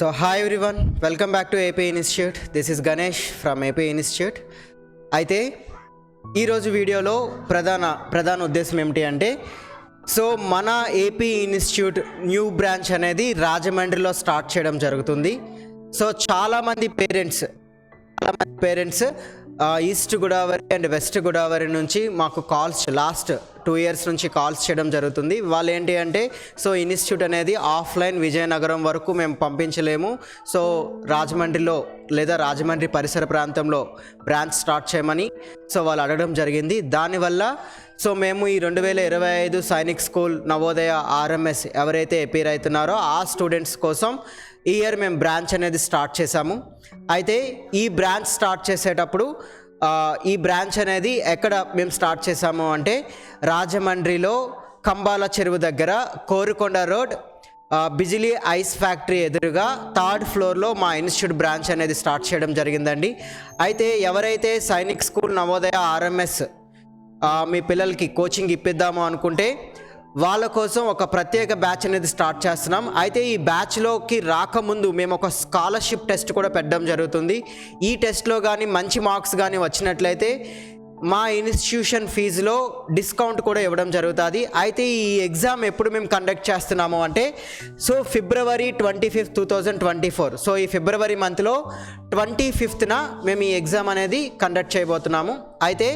So hi everyone, welcome back to AP Institute. This is Ganesh from AP Institute. అయితే ఈరోజు వీడియోలో ప్రధాన ఉద్దేశం ఏమిటి అంటే మన ఏపీ ఇన్స్టిట్యూట్ న్యూ బ్రాంచ్ అనేది రాజమండ్రిలో స్టార్ట్ చేయడం జరుగుతుంది. చాలామంది parents east Godavari and west Godavari నుంచి మాకు కాల్స్ లాస్ట్ 2 years నుంచి కాల్స్ చేయడం జరుగుతుంది. వాళ్ళు ఏంటి అంటే ఇన్స్టిట్యూట్ అనేది ఆఫ్లైన్ విజయనగరం వరకు మేము పంపించలేము, రాజమండ్రిలో లేదా రాజమండ్రి పరిసర ప్రాంతంలో బ్రాంచ్ స్టార్ట్ చేయమని వాళ్ళు అడగడం జరిగింది. దానివల్ల మేము ఈ 2025 సైనిక్ స్కూల్ నవోదయ ఆర్ఎంఎస్ ఎవరైతే అపీర్ అవుతున్నారో ఆ స్టూడెంట్స్ కోసం ఈ ఇయర్ మేము బ్రాంచ్ అనేది స్టార్ట్ చేశాము. అయితే ఈ బ్రాంచ్ స్టార్ట్ చేసేటప్పుడు ఈ బ్రాంచ్ అనేది ఎక్కడ మేము స్టార్ట్ చేసాము అంటే రాజమండ్రిలో కంబాల చెరువు దగ్గర Korukonda road Bijili ice factory ఎదురుగా 3rd floorలో మా ఇన్స్టిట్యూట్ బ్రాంచ్ అనేది స్టార్ట్ చేయడం జరిగిందండి. అయితే ఎవరైతే సైనిక్ స్కూల్ నవోదయ ఆర్ఎంఎస్ మీ పిల్లలకి కోచింగ్ ఇప్పిద్దాము అనుకుంటే వాళ్ళ కోసం ఒక ప్రత్యేక బ్యాచ్ అనేది స్టార్ట్ చేస్తున్నాం. అయితే ఈ బ్యాచ్లోకి రాకముందు మేము ఒక స్కాలర్షిప్ టెస్ట్ కూడా పెట్టడం జరుగుతుంది. ఈ టెస్ట్లో కానీ మంచి మార్క్స్ కానీ వచ్చినట్లయితే మా ఇన్స్టిట్యూషన్ ఫీజులో డిస్కౌంట్ కూడా ఇవ్వడం జరుగుతుంది. అయితే ఈ ఎగ్జామ్ ఎప్పుడు మేము కండక్ట్ చేస్తున్నాము అంటే February 25th, 2024. ఈ ఫిబ్రవరి మంత్లో 25th మేము ఈ ఎగ్జామ్ అనేది కండక్ట్ చేయబోతున్నాము. అయితే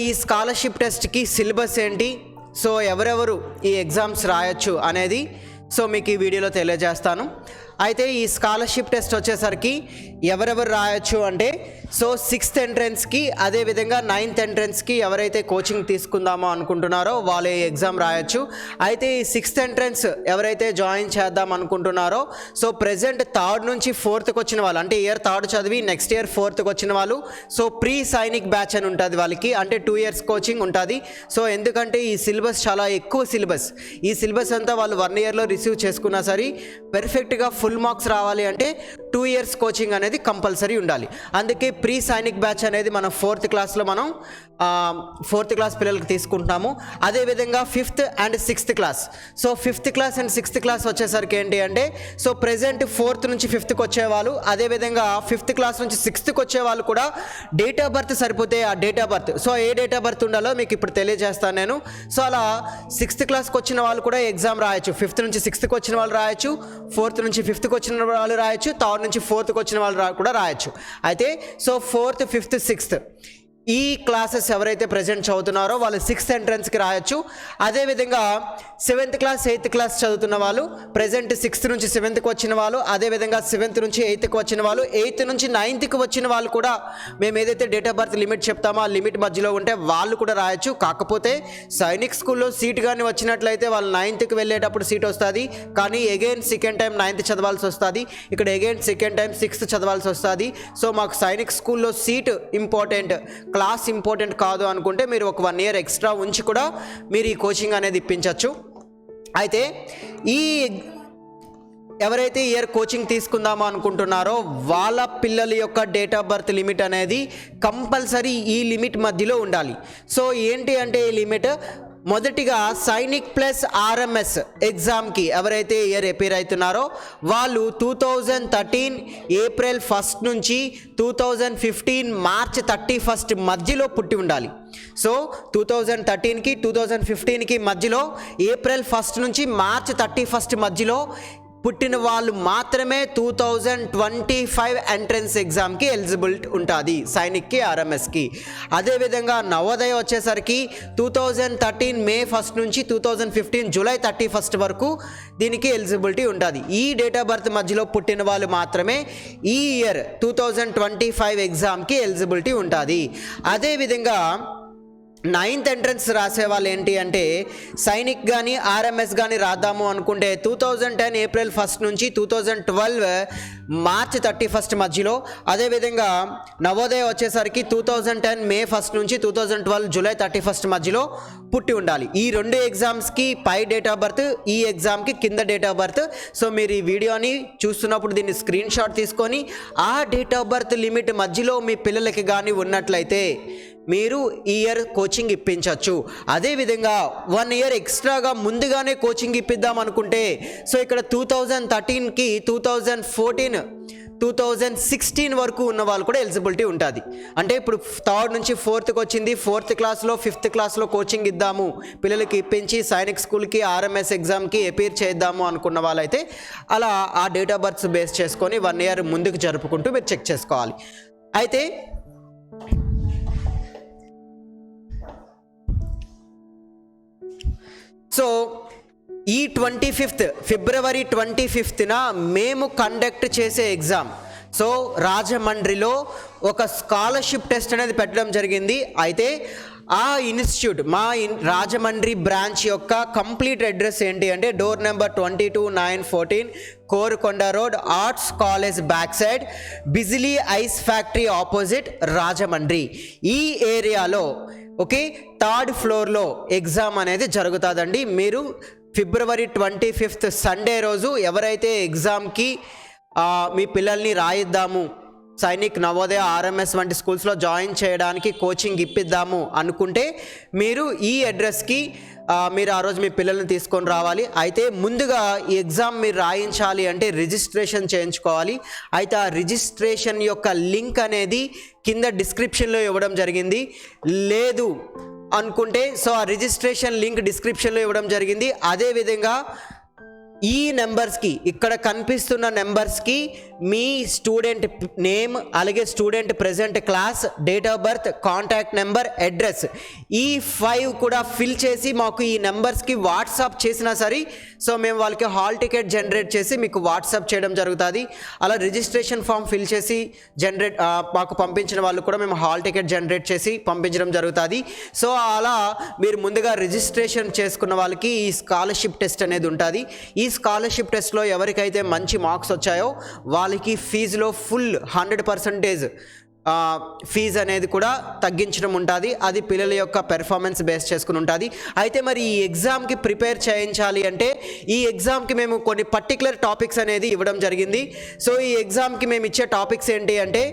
ఈ స్కాలర్షిప్ టెస్ట్కి సిలబస్ ఏంటి, ఎవరెవరు ఈ ఎగ్జామ్స్ రాయొచ్చు అనేది మీకు ఈ వీడియోలో తెలియజేస్తాను. అయితే ఈ స్కాలర్షిప్ టెస్ట్ వచ్చేసరికి ఎవరెవరు రాయొచ్చు అంటే 6th ఎంట్రన్స్కి అదేవిధంగా 9th ఎంట్రన్స్కి ఎవరైతే కోచింగ్ తీసుకుందామో అనుకుంటున్నారో వాళ్ళు ఈ ఎగ్జామ్ రాయొచ్చు. అయితే ఈ 6th ఎంట్రన్స్ ఎవరైతే జాయిన్ చేద్దాం అనుకుంటున్నారో ప్రెజెంట్ 3rd నుంచి 4thకి వచ్చిన వాళ్ళు, అంటే ఇయర్ 3rd చదివి నెక్స్ట్ ఇయర్ 4thకి వచ్చిన వాళ్ళు ప్రీ సైనిక్ బ్యాచ్ అని ఉంటుంది వాళ్ళకి, అంటే 2 years కోచింగ్ ఉంటుంది. ఎందుకంటే ఈ సిలబస్ చాలా ఎక్కువ సిలబస్, ఈ సిలబస్ అంతా వాళ్ళు 1 yearలో రిసీవ్ చేసుకున్నా సరే పర్ఫెక్ట్గా ఫుల్ మార్క్స్ రావాలి అంటే 2 years కోచింగ్ అనేది కంపల్సరీ ఉండాలి. అందుకే ప్రీ సైనిక్ బ్యాచ్ అనేది మనం 4th క్లాస్లో మనం 4th క్లాస్ పిల్లలకి తీసుకుంటున్నాము. అదేవిధంగా 5th and 6th class. 5th class and 6th class వచ్చేసరికి ఏంటి అంటే ప్రెజెంట్ 4th నుంచి 5thకి వచ్చేవాళ్ళు, అదేవిధంగా 5th క్లాస్ నుంచి 6thకి వచ్చేవాళ్ళు కూడా డేట్ ఆఫ్ బర్త్ సరిపోతే ఆ date of birth A date of birth ఉండాలో మీకు ఇప్పుడు తెలియజేస్తాను నేను. అలా 6th క్లాస్కి వచ్చిన వాళ్ళు కూడా ఎగ్జామ్ రాయొచ్చు. 5th నుంచి 6thకి వచ్చిన వాళ్ళు రాయొచ్చు, 4th నుంచి 5thకి వచ్చిన వాళ్ళు రాయొచ్చు, 3rd నుంచి 4thకి వచ్చిన వాళ్ళు కూడా రాయొచ్చు. అయితే 4th, 5th, 6th ఈ క్లాసెస్ ఎవరైతే ప్రజెంట్ చదువుతున్నారో వాళ్ళు 6th ఎంట్రన్స్కి రాయొచ్చు. అదేవిధంగా 7th క్లాస్ 8th క్లాస్ చదువుతున్న వాళ్ళు ప్రజెంట్ 6th నుంచి 7thకి వచ్చిన వాళ్ళు, అదేవిధంగా 7th నుంచి 8thకి వచ్చిన వాళ్ళు, 8th నుంచి 9thకి వచ్చిన వాళ్ళు కూడా మేము ఏదైతే డేట్ ఆఫ్ బర్త్ లిమిట్ చెప్తామో ఆ లిమిట్ మధ్యలో ఉంటే వాళ్ళు కూడా రాయొచ్చు. కాకపోతే సైనిక్ స్కూల్లో సీట్ కానీ వచ్చినట్లయితే వాళ్ళు 9thకి వెళ్ళేటప్పుడు సీట్ వస్తుంది, కానీ అగైన్ సెకండ్ టైం 9th చదవాల్సి వస్తుంది, ఇక్కడ అగైన్ సెకండ్ టైం 6th చదవాల్సి వస్తుంది. మాకు సైనిక్ స్కూల్లో సీట్ ఇంపార్టెంట్, క్లాస్ ఇంపార్టెంట్ కాదు అనుకుంటే మీరు ఒక 1 year ఎక్స్ట్రా ఉంచి కూడా మీరు ఈ కోచింగ్ అనేది ఇప్పించవచ్చు. అయితే ఎవరైతే ఇయర్ కోచింగ్ తీసుకుందామో అనుకుంటున్నారో వాళ్ళ పిల్లల యొక్క డేట్ ఆఫ్ బర్త్ లిమిట్ అనేది కంపల్సరీ ఈ లిమిట్ మధ్యలో ఉండాలి. ఏంటి అంటే ఈ లిమిట్ మొదటిగా సైనిక్ ప్లస్ ఆర్ఎంఎస్ ఎగ్జామ్కి ఎవరైతే ఇయర్ అపీర్ అవుతున్నారో వాళ్ళు 2013 April 1st నుంచి 2015 March 31st మధ్యలో పుట్టి ఉండాలి. 2013కి 2015కి మధ్యలో April 1st నుంచి March 31st మధ్యలో పుట్టిన వాళ్ళు మాత్రమే 2025 ఎంట్రన్స్ ఎగ్జామ్కి ఎలిజిబుల్ ఉంటుంది సైనిక్కి ఆర్ఎంఎస్కి. అదేవిధంగా నవోదయ వచ్చేసరికి 2013 May 1st నుంచి 2015 July 31st వరకు దీనికి ఎలిజిబిలిటీ ఉంటుంది. ఈ డేట్ ఆఫ్ బర్త్ మధ్యలో పుట్టిన వాళ్ళు మాత్రమే ఈ ఇయర్ 2025 ఎగ్జామ్కి ఎలిజిబిలిటీ ఉంటుంది. అదేవిధంగా 9th ఎంట్రన్స్ రాసే వాళ్ళు ఏంటి అంటే సైనిక్ కానీ ఆర్ఎంఎస్ కానీ రాద్దాము అనుకుంటే 2010 April 1st నుంచి 2012 March 31st మధ్యలో, అదేవిధంగా నవోదయ వచ్చేసరికి 2010 May 1st నుంచి 2012 July 31st మధ్యలో పుట్టి ఉండాలి. ఈ 2 ఎగ్జామ్స్కి పై డేట్ ఆఫ్ బర్త్, ఈ ఎగ్జామ్కి కింద డేట్ ఆఫ్ బర్త్. మీరు ఈ వీడియోని చూస్తున్నప్పుడు దీన్ని స్క్రీన్ షాట్ తీసుకొని ఆ డేట్ ఆఫ్ బర్త్ లిమిట్ మధ్యలో మీ పిల్లలకి కానీ ఉన్నట్లయితే మీరు ఈ ఇయర్ కోచింగ్ ఇప్పించవచ్చు. అదేవిధంగా 1 ఇయర్ ఎక్స్ట్రాగా ముందుగానే కోచింగ్ ఇప్పిద్దాం అనుకుంటే సో ఇక్కడ 2013కి 2014 2016 వరకు ఉన్న వాళ్ళు కూడా ఎలిజిబిలిటీ ఉంటుంది. అంటే ఇప్పుడు 3rd నుంచి 4th వచ్చింది, 4th క్లాస్లో 5th క్లాస్లో కోచింగ్ ఇద్దాము, పిల్లలకి ఇప్పించి సైనిక్ స్కూల్కి ఆర్ఎంఎస్ ఎగ్జామ్కి అపీర్ చేద్దాము అనుకున్న వాళ్ళైతే అలా ఆ డేట్ ఆఫ్ బర్త్స్ బేస్ చేసుకొని 1 ఇయర్ ముందుకు జరుపుకుంటూ మీరు చెక్ చేసుకోవాలి. అయితే సో ఈ 25th ఫిబ్రవరి 25న మేము కండక్ట్ చేసే ఎగ్జామ్ సో రాజమండ్రిలో ఒక స్కాలర్షిప్ టెస్ట్ అనేది పెట్టడం జరిగింది. అయితే ఆ ఇన్స్టిట్యూట్ రాజమండ్రి బ్రాంచ్ యొక్క కంప్లీట్ అడ్రస్ ఏంటి అంటే door number 22/9/14 Korukonda road, arts college back side, Bijili ice factory opposite, Rajahmundry. ఈ ఏరియాలో ఓకే 3rd ఫ్లోర్లో ఎగ్జామ్ అనేది జరుగుతుందండి. మీరు ఫిబ్రవరి 25th సండే రోజు ఎవరైతే ఎగ్జామ్కి మీ పిల్లల్ని రాయిద్దాము, సైనిక్, నవోదయ, ఆర్ఎంఎస్ వంటి స్కూల్స్లో జాయిన్ చేయడానికి కోచింగ్ ఇప్పిద్దాము అనుకుంటే మీరు ఈ అడ్రస్కి మీరు ఆ రోజు మీ పిల్లల్ని తీసుకొని రావాలి. అయితే ముందుగా ఈ ఎగ్జామ్ మీరు రాయించాలి అంటే రిజిస్ట్రేషన్ చేయించుకోవాలి. అయితే ఆ రిజిస్ట్రేషన్ యొక్క లింక్ అనేది కింద డిస్క్రిప్షన్లో ఇవ్వడం జరిగింది. లేదు అనుకుంటే సో ఆ రిజిస్ట్రేషన్ లింక్ డిస్క్రిప్షన్లో ఇవ్వడం జరిగింది. అదేవిధంగా ఈ నెంబర్స్కి, ఇక్కడ కనిపిస్తున్న నెంబర్స్కి మీ స్టూడెంట్ నేమ్, అలాగే student present class, date of birth, contact number, address, ఈ 5 కూడా ఫిల్ చేసి మాకు ఈ నెంబర్స్కి వాట్సాప్ చేసినా సరే సో మేము వాళ్ళకి హాల్ టికెట్ జనరేట్ చేసి మీకు వాట్సాప్ చేయడం జరుగుతుంది. అలా రిజిస్ట్రేషన్ ఫామ్ ఫిల్ చేసి మాకు పంపించిన వాళ్ళు కూడా మేము హాల్ టికెట్ జనరేట్ చేసి పంపించడం జరుగుతుంది. సో అలా మీరు ముందుగా రిజిస్ట్రేషన్ చేసుకున్న వాళ్ళకి ఈ స్కాలర్షిప్ టెస్ట్ అనేది ఉంటుంది. ఈ స్కాలర్షిప్ టెస్ట్లో ఎవరికైతే మంచి మార్క్స్ వచ్చాయో వాళ్ళకి ఫీజులో ఫుల్ 100% ఫీజు అనేది కూడా తగ్గించడం ఉంటుంది. అది పిల్లల యొక్క పెర్ఫార్మెన్స్ బేస్ చేసుకుని ఉంటుంది. అయితే మరి ఈ ఎగ్జామ్కి ప్రిపేర్ చేయించాలి అంటే ఈ ఎగ్జామ్కి మేము కొన్ని పర్టికులర్ టాపిక్స్ అనేది ఇవ్వడం జరిగింది. సో ఈ ఎగ్జామ్కి మేము ఇచ్చే టాపిక్స్ ఏంటి అంటే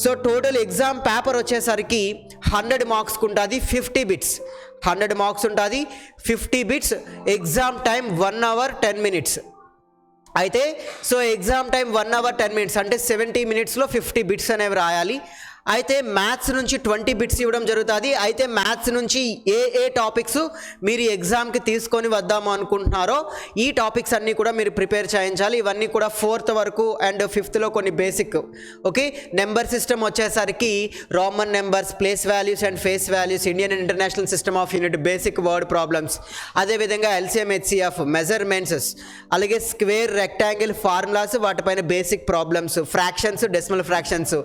సో టోటల్ ఎగ్జామ్ పేపర్ వచ్చేసరికి 100 మార్క్స్కి ఉంటుంది, 50 బిట్స్ 100 మార్క్స్ ఉంటుంది, 50 bits. Exam time 1 hour 10 minutes. అయితే so exam time 1 hour 10 minutes అంటే 70 మినిట్స్లో 50 బిట్స్ అనేవి రాయాలి. అయితే మ్యాథ్స్ నుంచి 20 బిట్స్ ఇవ్వడం జరుగుతుంది. అయితే మ్యాథ్స్ నుంచి ఏ టాపిక్స్ మీరు ఎగ్జామ్కి తీసుకొని వద్దాము అనుకుంటున్నారో ఈ టాపిక్స్ అన్నీ కూడా మీరు ప్రిపేర్ చేయించాలి. ఇవన్నీ కూడా 4th వరకు అండ్ 5thలో కొన్ని బేసిక్ ఓకే. నెంబర్ సిస్టమ్ వచ్చేసరికి Roman numbers, place values and face values, Indian and international system of unit, basic word problems, అదేవిధంగా ఎల్సిఎం హెచ్సిఎఫ్, మెజర్మెంట్స్, అలాగే స్క్వేర్, రెక్టాంగిల్ ఫార్ములాస్, వాటిపైన basic problems, fractions, decimal fractions,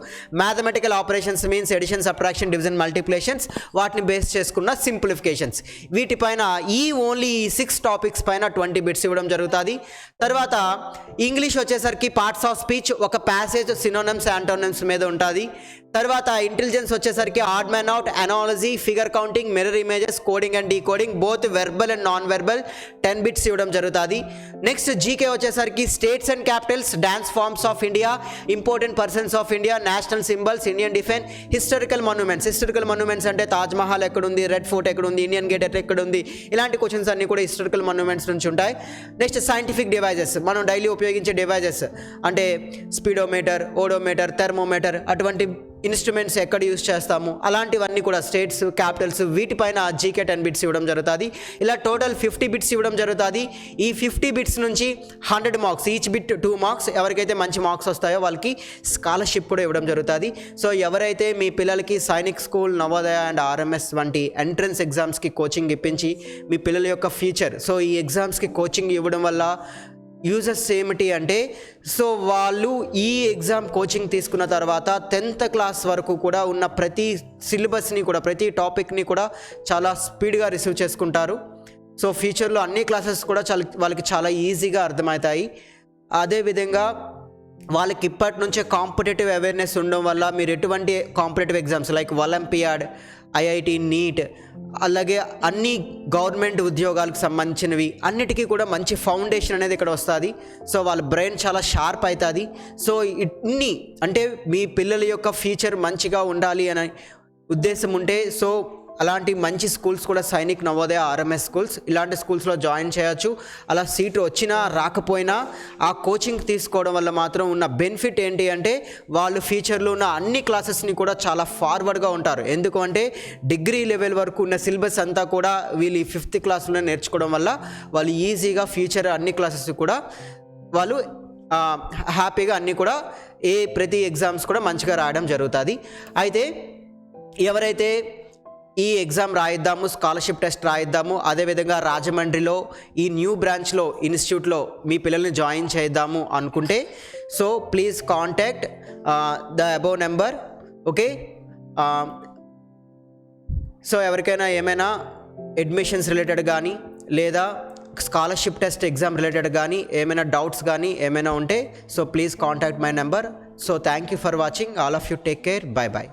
mathematical operations means addition, subtraction, division, multiplications, వాటిని base చేసుకున్న సింప్లిఫికేషన్స్. వీటిపైన only 6 topics పైన 20 bits ఇవ్వడం జరుగుతుంది. తర్వాత ఇంగ్లీష్ వచ్చేసరికి పార్ట్స్ ఆఫ్ స్పీచ్, ఒక ప్యాసేజ్, సినోనిమ్స్, యాంటోనిమ్స్ మీద ఉంటుంది. తర్వాత ఇంటెలిజెన్స్ వచ్చేసరికి odd man out, analogy, figure counting, mirror images, coding and decoding, both verbal and non verbal 10 bits ఇవ్వడం జరుగుతుంది. నెక్స్ట్ జీకే వచ్చేసరికి states and capitals, dance forms of India, important persons of India, national symbols, Indian defence, historical monuments అంటే తాజ్ మహల్ ఎక్కడుంది, Red Fort ఎక్కడుంది, Indian Gate ఎక్కడుంది, ఇలాంటి questions అన్ని కూడా హిస్టారికల్ మాన్యుమెంట్స్ నుంచి ఉంటాయి. నెక్స్ట్ సైంటిఫిక్ డివైజెస్, మనం డైలీ ఉపయోగించే డివైజెస్ అంటే స్పీడోమీటర్, ఓడోమీటర్, థెర్మోమీటర్, అటువంటి ఇన్స్ట్రుమెంట్స్ ఎక్కడ యూజ్ చేస్తాము అలాంటివన్నీ కూడా స్టేట్స్, క్యాపిటల్స్, వీటిపైన జీకే 10 బిట్స్ ఇవ్వడం జరుగుతుంది. ఇలా టోటల్ 50 బిట్స్ ఇవ్వడం జరుగుతుంది. ఈ 50 బిట్స్ నుంచి 100 మార్క్స్, ఈచ్ బిట్ 2 మార్క్స్, ఎవరికైతే మంచి మార్క్స్ వస్తాయో వాళ్ళకి స్కాలర్షిప్ కూడా ఇవ్వడం జరుగుతుంది. సో ఎవరైతే మీ పిల్లలకి Sainik school, Navodaya and RMS వంటి ఎంట్రన్స్ ఎగ్జామ్స్కి కోచింగ్ ఇప్పించి మీ పిల్లల యొక్క ఫ్యూచర్ సో ఈ ఎగ్జామ్స్కి కోచింగ్ ఇవ్వడం వల్ల యూజెస్ ఏమిటి అంటే సో వాళ్ళు ఈ ఎగ్జామ్ కోచింగ్ తీసుకున్న తర్వాత 10th క్లాస్ వరకు కూడా ఉన్న ప్రతి సిలబస్ని కూడా, ప్రతి టాపిక్ని కూడా చాలా స్పీడ్గా రిసీవ్ చేసుకుంటారు. సో ఫ్యూచర్లో అన్ని క్లాసెస్ కూడా వాళ్ళకి చాలా ఈజీగా అర్థమవుతాయి. అదేవిధంగా వాళ్ళకి ఇప్పటి నుంచే కాంపిటేటివ్ అవేర్నెస్ ఉండడం వల్ల మీరు ఎటువంటి competitive exams like Olympiad, IIT, NEET, అలాగే అన్ని గవర్నమెంట్ ఉద్యోగాలకు సంబంధించినవి అన్నిటికీ కూడా మంచి ఫౌండేషన్ అనేది ఇక్కడ వస్తుంది. సో వాళ్ళ బ్రెయిన్ చాలా షార్ప్ అవుతుంది. సో ఇన్ని అంటే మీ పిల్లల యొక్క ఫ్యూచర్ మంచిగా ఉండాలి అని ఉద్దేశం ఉంటే సో అలాంటి మంచి స్కూల్స్ కూడా సైనిక్ నవోదయ ఆర్ఎంఎస్ స్కూల్స్, ఇలాంటి స్కూల్స్లో జాయిన్ చేయొచ్చు. అలా సీటు వచ్చినా రాకపోయినా ఆ కోచింగ్ తీసుకోవడం వల్ల మాత్రం ఉన్న బెనిఫిట్ ఏంటి అంటే వాళ్ళు ఫ్యూచర్లో ఉన్న అన్ని క్లాసెస్ని కూడా చాలా ఫార్వర్డ్గా ఉంటారు. ఎందుకంటే డిగ్రీ లెవెల్ వరకు ఉన్న సిలబస్ అంతా కూడా వీళ్ళు ఈ 5th క్లాస్లోనే నేర్చుకోవడం వల్ల వాళ్ళు ఈజీగా ఫ్యూచర్ అన్ని క్లాసెస్ కూడా వాళ్ళు హ్యాపీగా అన్నీ కూడా ప్రతి ఎగ్జామ్స్ కూడా మంచిగా రాయడం జరుగుతుంది. అయితే ఎవరైతే ఈ ఎగ్జామ్ రాయిద్దాము, స్కాలర్షిప్ టెస్ట్ రాయిద్దాము, అదేవిధంగా రాజమండ్రిలో ఈ న్యూ బ్రాంచ్లో ఇన్స్టిట్యూట్లో మీ పిల్లల్ని జాయిన్ చేద్దాము అనుకుంటే so please contact the above number. Okay, so ఎవరికైనా ఏమైనా అడ్మిషన్స్ రిలేటెడ్ కానీ లేదా స్కాలర్షిప్ టెస్ట్ ఎగ్జామ్ రిలేటెడ్ కానీ ఏమైనా డౌట్స్ కానీ ఏమైనా ఉంటే so please contact my number. So thank you for watching. All of you take care. Bye bye.